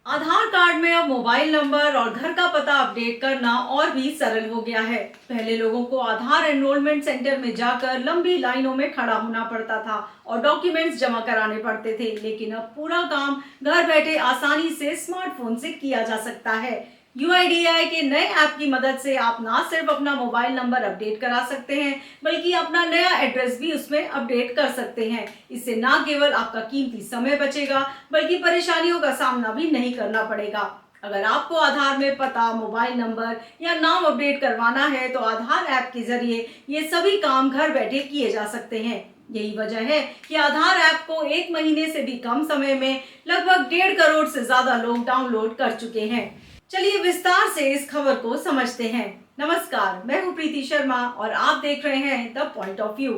आधार card में अब mobile number और घर का पता अपडेट करना और भी सरल हो गया है। पहले लोगों को आधार एनरोलमेंट सेंटर में जाकर लंबी लाइनों में खड़ा होना पड़ता था और डॉक्यूमेंट्स जमा कराने पड़ते थे, लेकिन अब पूरा काम घर बैठे आसानी से स्मार्टफोन से किया जा सकता है। यूआईडीएआई के नए ऐप की मदद से आप ना सिर्फ अपना मोबाइल नंबर अपडेट करा सकते हैं, बल्कि अपना नया एड्रेस भी उसमें अपडेट कर सकते हैं। इससे ना केवल आपका कीमती समय बचेगा, बल्कि परेशानियों का सामना भी नहीं करना पड़ेगा। अगर आपको आधार में पता, मोबाइल नंबर या नाम अपडेट करवाना है, तो आधार ऐप के जरिए ये सभी काम घर बैठे किए जा सकते हैं। यही वजह है कि आधार ऐप को 1 महीने से भी कम समय में लगभग 1.5 करोड़ से ज्यादा लोग डाउनलोड कर चुके हैं। चलिए विस्तार से इस खबर को समझते हैं। नमस्कार, मैं हूं प्रीति शर्मा और आप देख रहे हैं द पॉइंट ऑफ व्यू।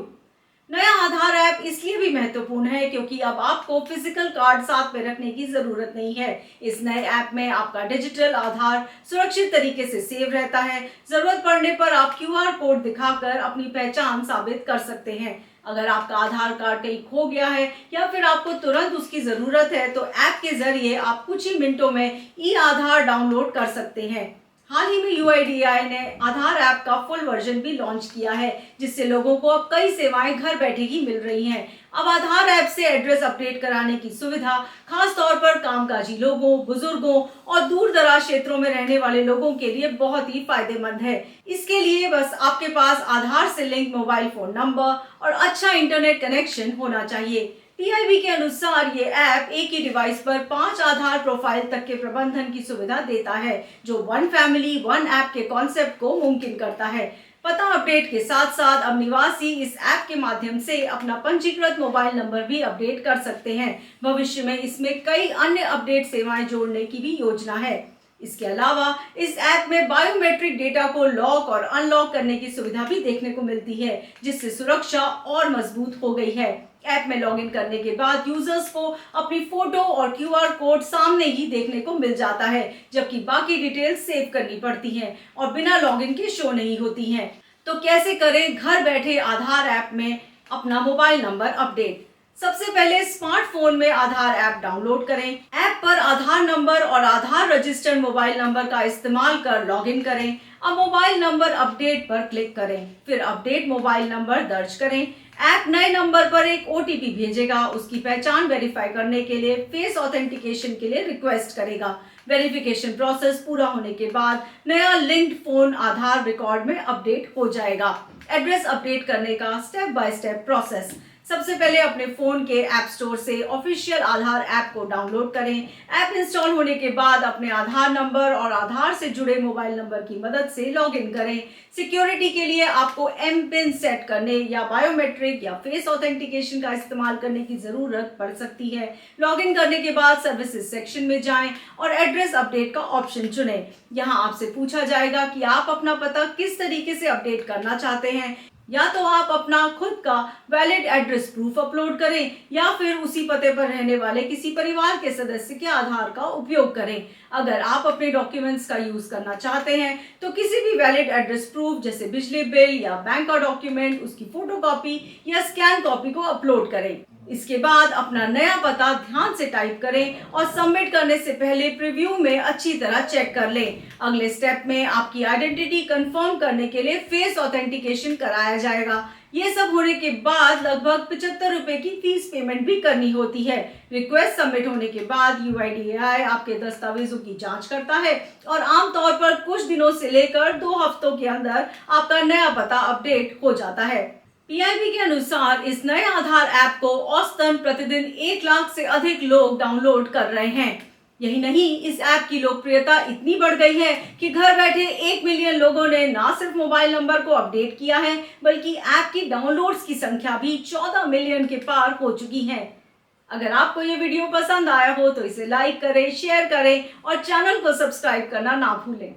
नया आधार ऐप इसलिए भी महत्वपूर्ण है क्योंकि अब आपको फिजिकल कार्ड साथ में रखने की जरूरत नहीं है। इस नए ऐप में आपका डिजिटल आधार सुरक्षित तरीके से सेव रहता है। जरूरत पड़ने पर आप क्यूआर कोड दिखाकर अपनी पहचान साबित कर सकते हैं। अगर आपका आधार कार्ड कहीं खो गया है या फिर आपको तुरंत उसकी जरूरत है, तो ऐप के जरिए आप कुछ ही मिनटों में ई आधार डाउनलोड कर सकते हैं। हाल ही में यूआईडीएआई ने आधार ऐप का फुल वर्जन भी लॉन्च किया है, जिससे लोगों को अब कई सेवाएं घर बैठे ही मिल रही हैं। अब आधार ऐप से एड्रेस अपडेट कराने की सुविधा खास तौर पर कामकाजी लोगों, बुजुर्गों और दूर दराज क्षेत्रों में रहने वाले लोगों के लिए बहुत ही फायदेमंद है। इसके लिए बस आपके पास आधार से लिंक मोबाइल फोन नंबर और अच्छा इंटरनेट कनेक्शन होना चाहिए। पीआईबी के अनुसार ये ऐप एक ही डिवाइस पर 5 आधार प्रोफाइल तक के प्रबंधन की सुविधा देता है, जो वन फैमिली वन ऐप के कॉन्सेप्ट को मुमकिन करता है। पता अपडेट के साथ साथ अब निवासी इस ऐप के माध्यम से अपना पंजीकृत मोबाइल नंबर भी अपडेट कर सकते हैं। भविष्य में इसमें कई अन्य अपडेट सेवाएं जोड़ने की भी योजना है। इसके अलावा इस ऐप में बायोमेट्रिक डेटा को लॉक और अनलॉक करने की सुविधा भी देखने को मिलती है, जिससे सुरक्षा और मजबूत हो गई है। ऐप में लॉगिन करने के बाद यूजर्स को अपनी फोटो और क्यूआर कोड सामने ही देखने को मिल जाता है, जबकि बाकी डिटेल्स सेव करनी पड़ती हैं और बिना लॉगिन के शो नहीं होती हैं। तो कैसे करें घर बैठे आधार ऐप में अपना मोबाइल नंबर अपडेट? सबसे पहले स्मार्टफोन में आधार ऐप डाउनलोड करें। ऐप पर आधार नंबर और आधार रजिस्टर्ड मोबाइल नंबर का इस्तेमाल कर लॉगिन करें। अब मोबाइल नंबर अपडेट पर क्लिक करें, फिर अपडेट मोबाइल नंबर दर्ज करें। ऐप नए नंबर पर एक ओटीपी भेजेगा। उसकी पहचान वेरीफाई करने के लिए फेस ऑथेंटिकेशन के लिए रिक्वेस्ट करेगा। वेरिफिकेशन प्रोसेस पूरा होने के बाद नया लिंक्ड फोन आधार रिकॉर्ड में अपडेट हो जाएगा। एड्रेस अपडेट करने का स्टेप बाय स्टेप प्रोसेस। सबसे पहले अपने फोन के ऐप स्टोर से ऑफिशियल आधार ऐप को डाउनलोड करें। ऐप इंस्टॉल होने के बाद अपने आधार नंबर और आधार से जुड़े मोबाइल नंबर की मदद से लॉगिन करें। सिक्योरिटी के लिए आपको एम पिन सेट करने या बायोमेट्रिक या फेस ऑथेंटिकेशन का इस्तेमाल करने की जरूरत पड़ सकती है। लॉगिन करने के बाद सर्विसेज सेक्शन में जाएं और एड्रेस अपडेट का ऑप्शन चुनें। यहाँ आपसे पूछा जाएगा कि आप अपना पता किस तरीके से अपडेट करना चाहते हैं। या तो आप अपना खुद का वैलिड एड्रेस प्रूफ अपलोड करें या फिर उसी पते पर रहने वाले किसी परिवार के सदस्य के आधार का उपयोग करें। अगर आप अपने डॉक्यूमेंट्स का यूज करना चाहते हैं तो किसी भी वैलिड एड्रेस प्रूफ जैसे बिजली बिल या बैंक का डॉक्यूमेंट, उसकी फोटोकॉपी या स्कैन कॉपी को अपलोड करें। इसके बाद अपना नया पता ध्यान से टाइप करें और सबमिट करने से पहले प्रीव्यू में अच्छी तरह चेक कर लें। अगले स्टेप में आपकी आइडेंटिटी कंफर्म करने के लिए फेस ऑथेंटिकेशन कराया जाएगा। ये सब होने के बाद लगभग 75 रुपए की फीस पेमेंट भी करनी होती है। रिक्वेस्ट सबमिट होने के बाद यूआईडीएआई आपके दस्तावेजों की जांच करता है और आमतौर पर कुछ दिनों से लेकर 2 हफ्तों के अंदर आपका नया पता अपडेट हो जाता है। पीआईबी के अनुसार इस नए आधार ऐप को औसतन प्रतिदिन 1 लाख से अधिक लोग डाउनलोड कर रहे हैं। यही नहीं, इस ऐप की लोकप्रियता इतनी बढ़ गई है कि घर बैठे 1 मिलियन लोगों ने न सिर्फ मोबाइल नंबर को अपडेट किया है, बल्कि ऐप की डाउनलोड्स की संख्या भी 14 मिलियन के पार हो चुकी है। अगर आपको ये वीडियो पसंद आया हो तो इसे लाइक करें, शेयर करें और चैनल को सब्सक्राइब करना ना भूलें।